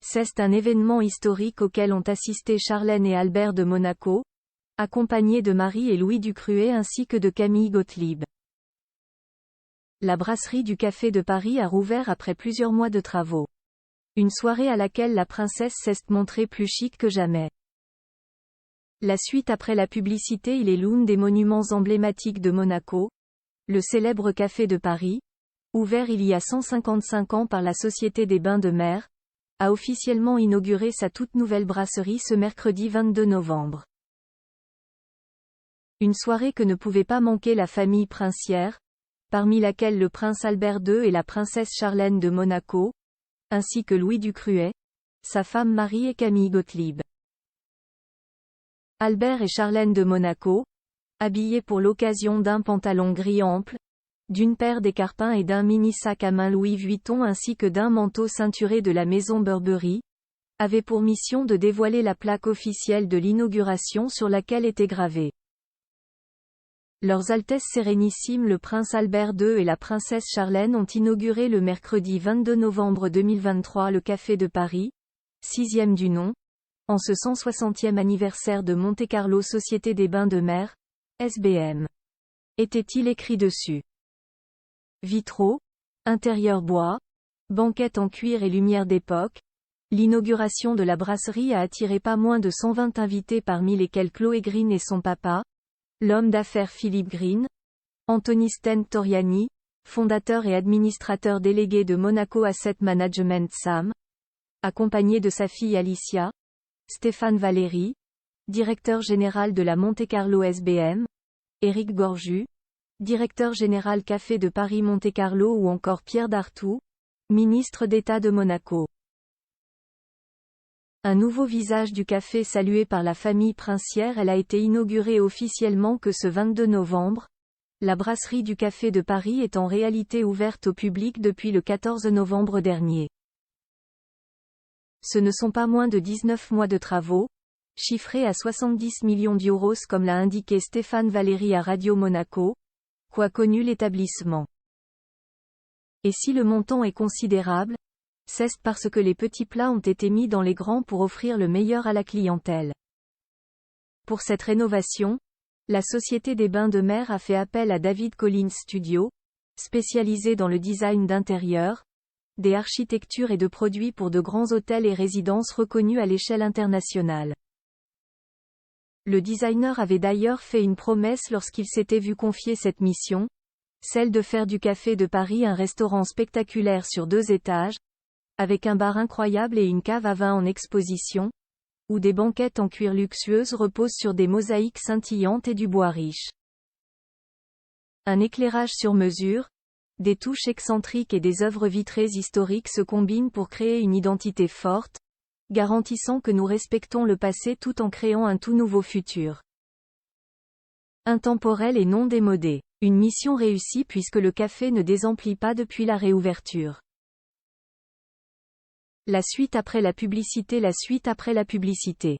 C'est un événement historique auquel ont assisté Charlène et Albert de Monaco, accompagnés de Marie et Louis Ducruet ainsi que de Camille Gottlieb. La brasserie du Café de Paris a rouvert après plusieurs mois de travaux. Une soirée à laquelle la princesse s'est montrée plus chic que jamais. La suite après la publicité. Il est l'un des monuments emblématiques de Monaco, le célèbre Café de Paris, ouvert il y a 155 ans par la Société des Bains de Mer, a officiellement inauguré sa toute nouvelle brasserie ce mercredi 22 novembre. Une soirée que ne pouvait pas manquer la famille princière, parmi laquelle le prince Albert II et la princesse Charlène de Monaco, ainsi que Louis Ducruet, sa femme Marie et Camille Gottlieb. Albert et Charlène de Monaco, habillés pour l'occasion d'un pantalon gris ample, d'une paire d'écarpins et d'un mini-sac à main Louis Vuitton ainsi que d'un manteau ceinturé de la maison Burberry, avaient pour mission de dévoiler la plaque officielle de l'inauguration sur laquelle était gravé: Leurs Altesses Sérénissimes le prince Albert II et la princesse Charlène ont inauguré le mercredi 22 novembre 2023 le Café de Paris, 6e du nom, en ce 160e anniversaire de Monte-Carlo Société des Bains de Mer, SBM. Était-il écrit dessus? Vitraux, intérieur bois, banquette en cuir et lumière d'époque, l'inauguration de la brasserie a attiré pas moins de 120 invités parmi lesquels Chloé Green et son papa, l'homme d'affaires Philippe Green, Anthony Stentoriani, fondateur et administrateur délégué de Monaco Asset Management SAM, accompagné de sa fille Alicia, Stéphane Valéry, directeur général de la Monte-Carlo SBM, Éric Gorju, directeur général Café de Paris Monte-Carlo ou encore Pierre Dartout, ministre d'État de Monaco. Un nouveau visage du café salué par la famille princière. Elle a été inaugurée officiellement que ce 22 novembre. La brasserie du Café de Paris est en réalité ouverte au public depuis le 14 novembre dernier. Ce ne sont pas moins de 19 mois de travaux, chiffrés à 70 millions d'euros comme l'a indiqué Stéphane Valéry à Radio Monaco, qu'a connu l'établissement. Et si le montant est considérable, c'est parce que les petits plats ont été mis dans les grands pour offrir le meilleur à la clientèle. Pour cette rénovation, la Société des Bains de Mer a fait appel à David Collins Studio, spécialisé dans le design d'intérieur, des architectures et de produits pour de grands hôtels et résidences reconnus à l'échelle internationale. Le designer avait d'ailleurs fait une promesse lorsqu'il s'était vu confier cette mission, celle de faire du Café de Paris un restaurant spectaculaire sur 2 étages, avec un bar incroyable et une cave à vin en exposition, où des banquettes en cuir luxueuses reposent sur des mosaïques scintillantes et du bois riche. Un éclairage sur mesure, des touches excentriques et des œuvres vitrées historiques se combinent pour créer une identité forte, garantissant que nous respectons le passé tout en créant un tout nouveau futur. Intemporel et non démodé. Une mission réussie puisque le café ne désemplit pas depuis la réouverture. La suite après la publicité. La suite après la publicité.